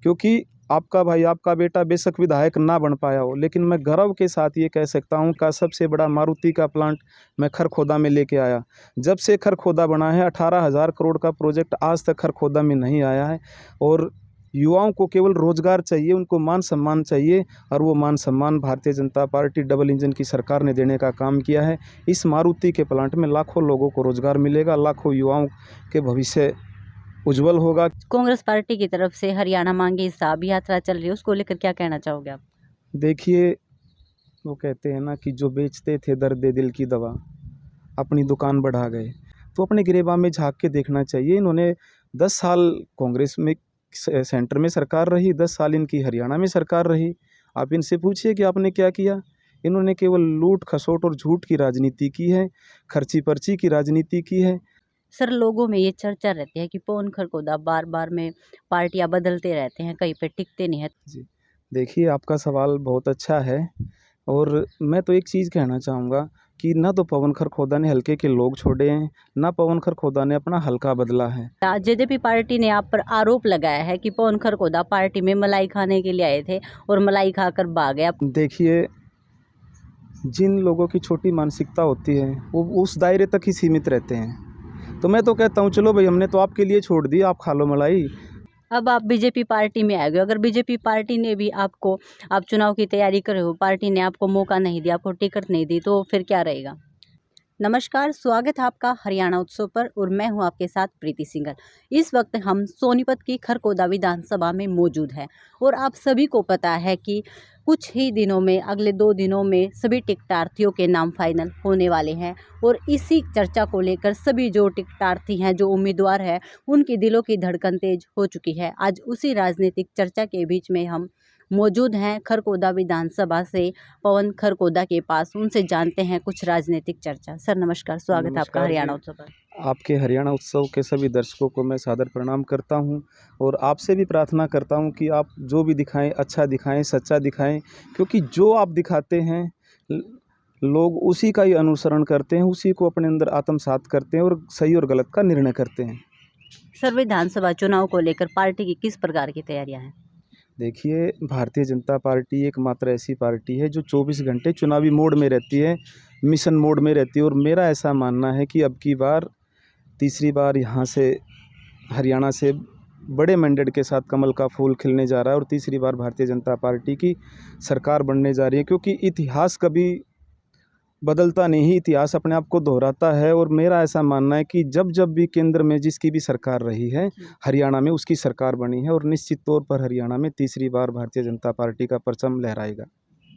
क्योंकि आपका भाई, आपका बेटा बेशक विधायक ना बन पाया हो, लेकिन मैं गर्व के साथ ये कह सकता हूँ का सबसे बड़ा मारुति का प्लांट मैं खरखोदा में लेके आया। जब से खरखोदा बना है 18,000 करोड़ का प्रोजेक्ट आज तक खरखोदा में नहीं आया है। और युवाओं को केवल रोजगार चाहिए, उनको मान सम्मान चाहिए, और वो मान सम्मान Bharatiya Janata party double engine की सरकार ने देने का काम किया है। इस मारुति के प्लांट में लाखों लोगों को रोजगार मिलेगा, लाखों युवाओं के भविष्य उज्जवल होगा। कांग्रेस पार्टी की तरफ से हरियाणा मांगे इंसाफ यात्रा चल रही है, उसको लेकर क्या कहना चाहोगे आप? देखिए, वो कहते हैं ना कि जो बेचते थे दर्द दिल की दवा अपनी दुकान बढ़ा गए, तो अपने गिरेबान में झांक के देखना चाहिए। इन्होंने 10 साल कांग्रेस में सेंटर में सरकार रही, 10 साल इनकी हरियाणा में सरकार रही। आप इनसे पूछिए कि आपने क्या किया। इन्होंने केवल लूट खसोट और झूठ की राजनीति की है, खर्ची पर्ची की राजनीति की है। सर, लोगों में ये चर्चा रहती है कि पवन खरखोदा बार बार में पार्टियां बदलते रहते हैं, कहीं पे टिकते नहीं है। जी, देखिए, आपका सवाल बहुत अच्छा है, और मैं तो एक चीज़ कहना चाहूँगा कि ना तो पवन खरखोदा ने हल्के के लोग छोड़े हैं, ना पवन खरखोदा ने अपना हल्का बदला है। जेजेपी पार्टी ने आप पर आरोप लगाया है कि पवन खरखोदा पार्टी में मलाई खाने के लिए आए थे और मलाई खाकर भाग गए। देखिए, जिन लोगों की छोटी मानसिकता होती है वो उस दायरे तक ही सीमित रहते हैं। तो मैं तो कहता हूँ चलो भाई, हमने तो आपके लिए छोड़ दी, आप खा लो मलाई। अब आप बीजेपी पार्टी में आ गए, अगर बीजेपी पार्टी ने भी आपको, आप चुनाव की तैयारी कर रहे हो, पार्टी ने आपको मौका नहीं दिया, आपको टिकट नहीं दी, तो फिर क्या रहेगा? नमस्कार, स्वागत है आपका हरियाणा उत्सव पर और मैं हूं आपके साथ प्रीति सिंघल। इस वक्त हम सोनीपत की खरखोदा विधानसभा में मौजूद हैं और आप सभी को पता है कि कुछ ही दिनों में, अगले 2 दिनों में सभी टिकटार्थियों के नाम फाइनल होने वाले हैं और इसी चर्चा को लेकर सभी जो टिकटार्थी हैं, जो उम्मीदवार हैं, उनकी दिलों की धड़कन तेज हो चुकी है। आज उसी राजनीतिक चर्चा के बीच में हम मौजूद हैं खरखोदा विधानसभा से पवन खरखोदा के पास, उनसे जानते हैं कुछ राजनीतिक चर्चा। सर नमस्कार, स्वागत है आपका नमस्कार जी। हरियाणा उत्सव पर। आपके हरियाणा उत्सव के सभी दर्शकों को मैं सादर प्रणाम करता हूं, और आपसे भी प्रार्थना करता हूं कि आप जो भी दिखाएं अच्छा दिखाएं, सच्चा दिखाएं, क्योंकि जो आप दिखाते हैं लोग उसी का ही अनुसरण करते हैं, उसी को अपने अंदर आत्मसात करते हैं और सही और गलत का निर्णय करते हैं। सर, विधानसभा चुनाव को लेकर पार्टी की किस प्रकार की तैयारियां हैं? देखिए, भारतीय जनता पार्टी एकमात्र ऐसी पार्टी है जो 24 घंटे चुनावी मोड में रहती है, मिशन मोड में रहती है, और मेरा ऐसा मानना है कि अब की बार तीसरी बार यहाँ से हरियाणा से बड़े मैंडेट के साथ कमल का फूल खिलने जा रहा है, और तीसरी बार भारतीय जनता पार्टी की सरकार बनने जा रही है। क्योंकि इतिहास कभी बदलता नहीं, इतिहास अपने आप को दोहराता है, और मेरा ऐसा मानना है कि जब जब भी केंद्र में जिसकी भी सरकार रही है, हरियाणा में उसकी सरकार बनी है, और निश्चित तौर पर हरियाणा में तीसरी बार भारतीय जनता पार्टी का परचम लहराएगा।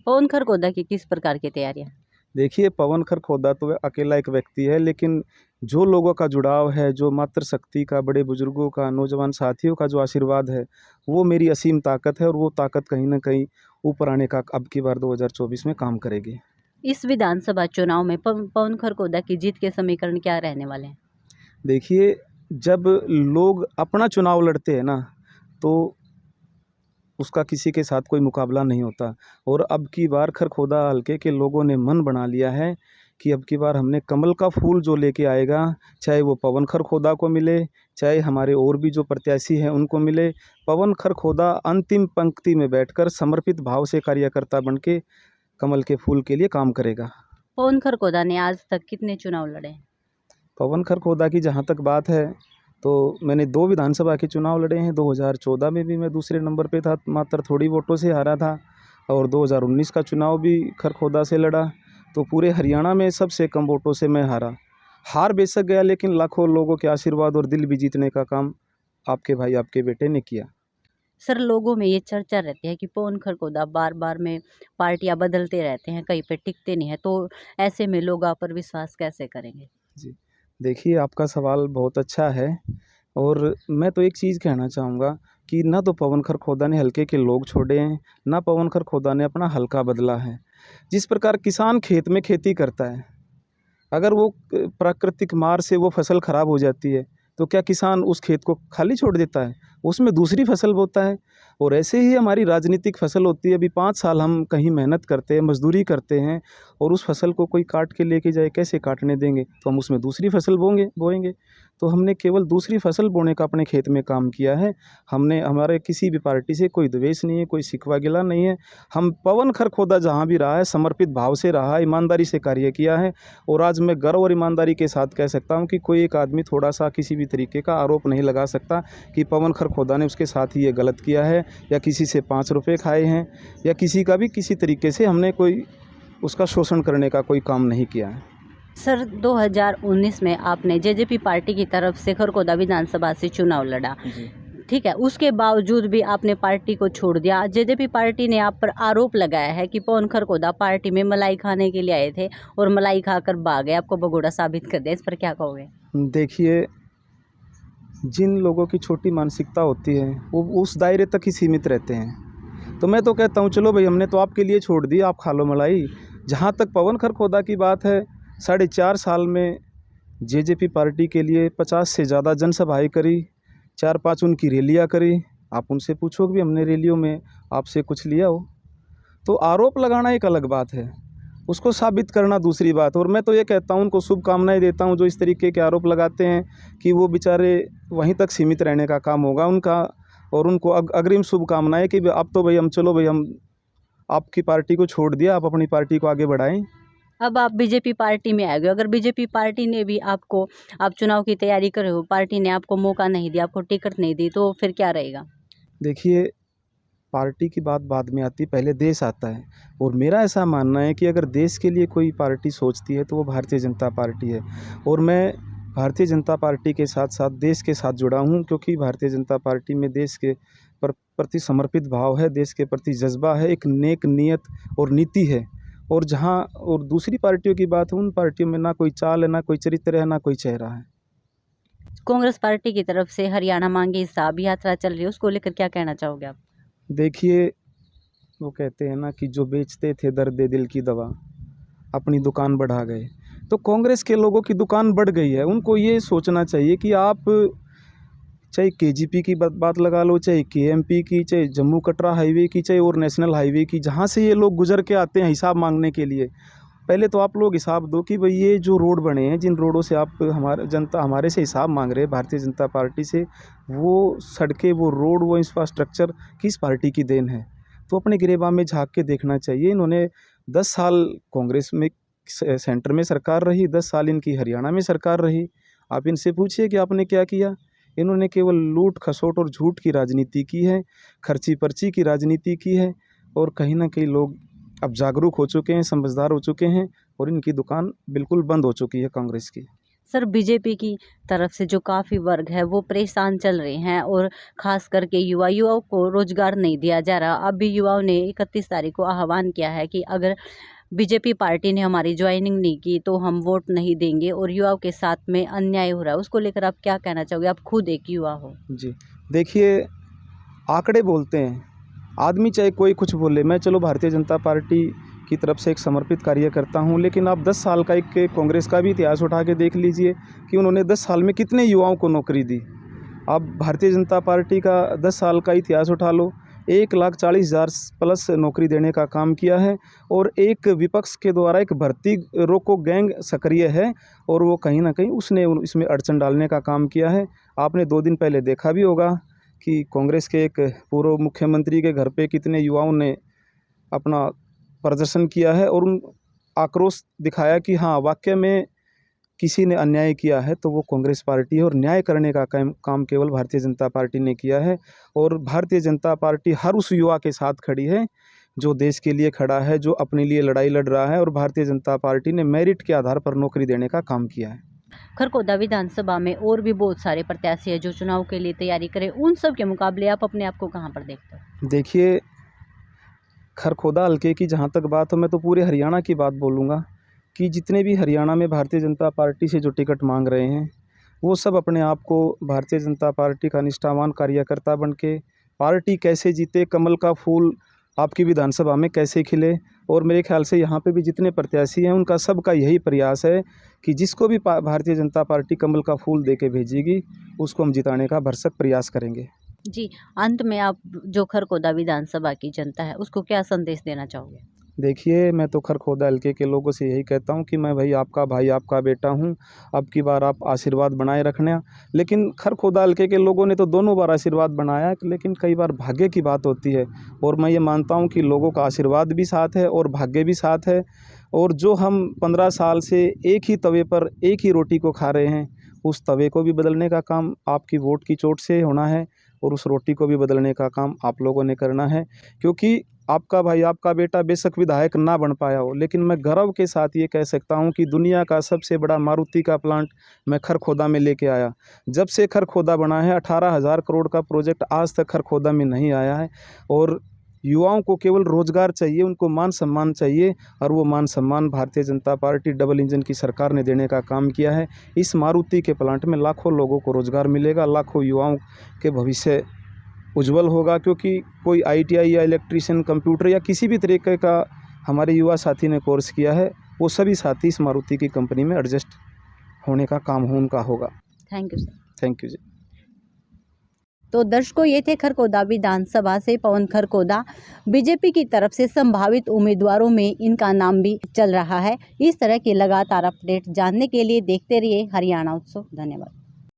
पवन खरखोदा की किस प्रकार की तैयारियां? देखिए, पवन खरखोदा तो अकेला एक व्यक्ति है, लेकिन जो लोगों का जुड़ाव है, जो मातृशक्ति का, बड़े बुजुर्गों का, नौजवान साथियों का जो आशीर्वाद है, वो मेरी असीम ताकत है, और वो ताकत कहीं ना कहीं ऊपर आने का अब की बार 2024 में काम करेगी। इस विधानसभा चुनाव में पवन खरखोदा की जीत के समीकरण क्या रहने वाले हैं? देखिए, जब लोग अपना चुनाव लड़ते हैं ना, तो उसका किसी के साथ कोई मुकाबला नहीं होता। और अब की बार खरखोदा हलके के लोगों ने मन बना लिया है कि अब की बार हमने कमल का फूल जो लेके आएगा, चाहे वो पवन खरखोदा को मिले, चाहे हमारे और भी जो प्रत्याशी हैं उनको मिले, पवन खरखोदा अंतिम पंक्ति में बैठकर समर्पित भाव से कार्यकर्ता बन के कमल के फूल के लिए काम करेगा। पवन खरखोदा ने आज तक कितने चुनाव लड़े हैं? पवन खरखोदा की जहाँ तक बात है, तो मैंने 2 विधानसभा के चुनाव लड़े हैं। 2014 में भी मैं दूसरे नंबर पे था, मात्र थोड़ी वोटों से हारा था, और 2019 का चुनाव भी खरखोदा से लड़ा। तो पूरे हरियाणा में सबसे कम वोटों से मैं हारा। हार बेशक गया, लेकिन लाखों लोगों के आशीर्वाद और दिल भी जीतने का काम आपके भाई, आपके बेटे ने किया। सर, लोगों में ये चर्चा रहती है कि पवन खरखोदा बार बार में पार्टियां बदलते रहते हैं, कहीं पे टिकते नहीं है, तो ऐसे में लोग आप पर विश्वास कैसे करेंगे? जी, देखिए, आपका सवाल बहुत अच्छा है, और मैं तो एक चीज़ कहना चाहूँगा कि ना तो पवन खरखोदा ने हल्के के लोग छोड़े हैं, ना पवन खरखोदा ने अपना हल्का बदला है। जिस प्रकार किसान खेत में खेती करता है, अगर वो प्राकृतिक मार से वो फसल खराब हो जाती है, तो क्या किसान उस खेत को खाली छोड़ देता है? उसमें दूसरी फसल बोता है। और ऐसे ही हमारी राजनीतिक फसल होती है। अभी 5 साल हम कहीं मेहनत करते हैं, मजदूरी करते हैं, और उस फसल को कोई काट के लेके जाए, कैसे काटने देंगे? तो हम उसमें दूसरी फसल बोएंगे। तो हमने केवल दूसरी फसल बोने का अपने खेत में काम किया है। हमने हमारे किसी भी पार्टी से कोई द्वेष नहीं है, कोई शिकवा गिला नहीं है। हम पवन खरखोदा जहाँ भी रहा है समर्पित भाव से रहा है, ईमानदारी से कार्य किया है। और आज मैं गर्व और ईमानदारी के साथ कह सकता हूँ कि कोई एक आदमी थोड़ा सा किसी भी तरीके का आरोप नहीं लगा सकता कि पवन खरखोदा ने उसके साथ ही ये गलत किया है, या किसी से 5 रुपये खाए हैं, या किसी का भी किसी तरीके से हमने कोई उसका शोषण करने का कोई काम नहीं किया है। सर 2019 में आपने जेजेपी पार्टी की तरफ से खरखोदा विधानसभा से चुनाव लड़ा, ठीक है, उसके बावजूद भी आपने पार्टी को छोड़ दिया। जेजेपी पार्टी ने आप पर आरोप लगाया है कि पवन खरखोदा पार्टी में मलाई खाने के लिए आए थे और मलाई खाकर भाग गए, आपको भगोड़ा साबित कर दिया। इस पर क्या कहोगे? देखिए, जिन लोगों की छोटी मानसिकता होती है वो उस दायरे तक ही सीमित रहते हैं। तो मैं तो कहता हूँ चलो भाई, हमने तो आपके लिए छोड़ दी, आप खा लो मलाई। जहाँ तक पवन खरखोदा की बात है, 4.5 साल में जेजेपी पार्टी के लिए 50 से ज़्यादा जनसभाएं करी, 4-5 उनकी रैलियाँ करी। आप उनसे पूछो कि हमने रैलियों में आपसे कुछ लिया हो। तो आरोप लगाना एक अलग बात है, उसको साबित करना दूसरी बात। और मैं तो ये कहता हूँ, उनको शुभकामनाएं देता हूँ जो इस तरीके के आरोप लगाते हैं, कि वो बेचारे वहीं तक सीमित रहने का काम होगा उनका। और उनको अग्रिम शुभकामनाएं कि अब तो भाई हम चलो भाई, हम आपकी पार्टी को छोड़ दिया, आप अपनी पार्टी को आगे बढ़ाएं। अब आप बीजेपी पार्टी में आ गए, अगर बीजेपी पार्टी ने भी आपको, आप चुनाव की तैयारी कर रहे हो, पार्टी ने आपको मौका नहीं दिया, आपको टिकट नहीं दी, तो फिर क्या रहेगा? देखिए, पार्टी की बात बाद में आती है, पहले देश आता है। और मेरा ऐसा मानना है कि अगर देश के लिए कोई पार्टी सोचती है तो वो भारतीय जनता पार्टी है। और मैं भारतीय जनता पार्टी के साथ साथ देश के साथ जुड़ा हूँ, क्योंकि भारतीय जनता पार्टी में देश के प्रति समर्पित भाव है, देश के प्रति जज्बा है, एक नेक नीयत और नीति है। और जहाँ और दूसरी पार्टियों की बात है, उन पार्टियों में ना कोई चाल है, ना कोई चरित्र है, ना कोई चेहरा है। कांग्रेस पार्टी की तरफ से हरियाणा मांगे हिसाब यात्रा चल रही है, उसको लेकर क्या कहना चाहोगे आप? देखिए, वो कहते हैं ना कि जो बेचते थे दर्द दिल की दवा, अपनी दुकान बढ़ा गए। तो कांग्रेस के लोगों की दुकान बढ़ गई है। उनको ये सोचना चाहिए कि आप चाहे केजीपी की बात लगा लो, चाहे केएमपी की, चाहे जम्मू कटरा हाईवे की, चाहे और नेशनल हाईवे की, जहाँ से ये लोग गुजर के आते हैं हिसाब मांगने के लिए, पहले तो आप लोग हिसाब दो कि भाई ये जो रोड बने हैं, जिन रोडों से आप हमारे से हिसाब मांग रहे हैं भारतीय जनता पार्टी से, वो सड़कें, वो रोड, वो इंफ्रास्ट्रक्चर किस पार्टी की देन है? तो अपने गिरेबान में झांक के देखना चाहिए। इन्होंने 10 साल कांग्रेस में सेंटर में सरकार रही, 10 साल इनकी हरियाणा में सरकार रही। आप इनसे पूछिए कि आपने क्या किया? इन्होंने केवल लूट खसोट और झूठ की राजनीति की है, खर्ची पर्ची की राजनीति की है। और कहीं ना कहीं लोग अब जागरूक हो चुके हैं, समझदार हो चुके हैं, और इनकी दुकान बिल्कुल बंद हो चुकी है कांग्रेस की। सर बीजेपी की तरफ से जो काफ़ी वर्ग है वो परेशान चल रहे हैं, और ख़ास करके युवाओं को रोजगार नहीं दिया जा रहा। अब भी युवाओं ने 31 तारीख को आह्वान किया है कि अगर बीजेपी पार्टी ने हमारी ज्वाइनिंग नहीं की तो हम वोट नहीं देंगे, और युवाओं के साथ में अन्याय हो रहा है, उसको लेकर आप क्या कहना चाहोगे? आप खुद एक युवा हो। जी, देखिए, आंकड़े बोलते हैं। आदमी चाहे कोई कुछ बोले, मैं चलो भारतीय जनता पार्टी की तरफ से एक समर्पित कार्य करता हूं, लेकिन आप 10 साल का एक कांग्रेस का भी इतिहास उठा के देख लीजिए कि उन्होंने 10 साल में कितने युवाओं को नौकरी दी। आप भारतीय जनता पार्टी का 10 साल का इतिहास उठा लो, 1,40,000 प्लस नौकरी देने का काम किया है। और एक विपक्ष के द्वारा एक भर्ती रोको गैंग सक्रिय है, और वो कहीं ना कहीं उसने इसमें अड़चन डालने का काम किया है। आपने 2 दिन पहले देखा भी होगा कि कांग्रेस के एक पूर्व मुख्यमंत्री के घर पे कितने युवाओं ने अपना प्रदर्शन किया है, और उन आक्रोश दिखाया कि हाँ, वाकई में किसी ने अन्याय किया है तो वो कांग्रेस पार्टी है। और न्याय करने का काम केवल भारतीय जनता पार्टी ने किया है। और भारतीय जनता पार्टी हर उस युवा के साथ खड़ी है जो देश के लिए खड़ा है, जो अपने लिए लड़ाई लड़ रहा है। और भारतीय जनता पार्टी ने मेरिट के आधार पर नौकरी देने का काम किया है। खरखोदा विधानसभा में और भी बहुत सारे प्रत्याशी हैं जो चुनाव के लिए तैयारी करें, उन सब के मुकाबले आप अपने आप को कहाँ पर देखते हो? देखिए, खरखोदा हल्के की जहाँ तक बात हो, मैं तो पूरे हरियाणा की बात बोलूँगा कि जितने भी हरियाणा में भारतीय जनता पार्टी से जो टिकट मांग रहे हैं, वो सब अपने आप को भारतीय जनता पार्टी का निष्ठावान कार्यकर्ता बन के, पार्टी कैसे जीते, कमल का फूल आपकी विधानसभा में कैसे खिले। और मेरे ख्याल से यहाँ पे भी जितने प्रत्याशी हैं उनका सबका यही प्रयास है कि जिसको भी भारतीय जनता पार्टी कमल का फूल दे के भेजेगी, उसको हम जिताने का भरसक प्रयास करेंगे। जी, अंत में आप जो खरखोदा विधानसभा की जनता है उसको क्या संदेश देना चाहोगे? देखिए, मैं तो खरखोदा हल्के के लोगों से यही कहता हूँ कि मैं भाई आपका भाई, आपका बेटा हूँ, अब की बार आप आशीर्वाद बनाए रखना। लेकिन खरखोदा हल्के के लोगों ने तो दोनों बार आशीर्वाद बनाया, लेकिन कई बार भाग्य की बात होती है और मैं ये मानता हूँ कि लोगों का आशीर्वाद भी साथ है और भाग्य भी साथ है। और जो हम 15 साल से एक ही तवे पर एक ही रोटी को खा रहे हैं, उस तवे को भी बदलने का काम आपकी वोट की चोट से होना है और उस रोटी को भी बदलने का काम आप लोगों ने करना है। क्योंकि आपका भाई, आपका बेटा बेशक विधायक ना बन पाया हो, लेकिन मैं गर्व के साथ ये कह सकता हूँ कि दुनिया का सबसे बड़ा मारुति का प्लांट मैं खरखोदा में लेके आया। जब से खरखोदा बना है 18,000 करोड़ का प्रोजेक्ट आज तक खरखोदा में नहीं आया है। और युवाओं को केवल रोजगार चाहिए, उनको मान सम्मान चाहिए और वो मान सम्मान Bharatiya Janata party double engine की सरकार ने देने का काम किया है। इस मारुति के प्लांट में लाखों लोगों को रोजगार मिलेगा, लाखों युवाओं के भविष्य उज्जवल होगा। क्योंकि कोई ITI या इलेक्ट्रीशियन, कंप्यूटर या किसी भी तरीके का हमारे युवा साथी ने कोर्स किया है, वो सभी साथी इस मारुति की कंपनी में एडजस्ट होने का काम उनका होगा। Thank you sir. Thank you ji. तो दर्शकों, ये थे खरखोदा विधानसभा से पवन खरखोदा। बीजेपी की तरफ से संभावित उम्मीदवारों में इनका नाम भी चल रहा है। इस तरह की लगातार अपडेट जानने के लिए देखते रहिए हरियाणा उत्सव। धन्यवाद।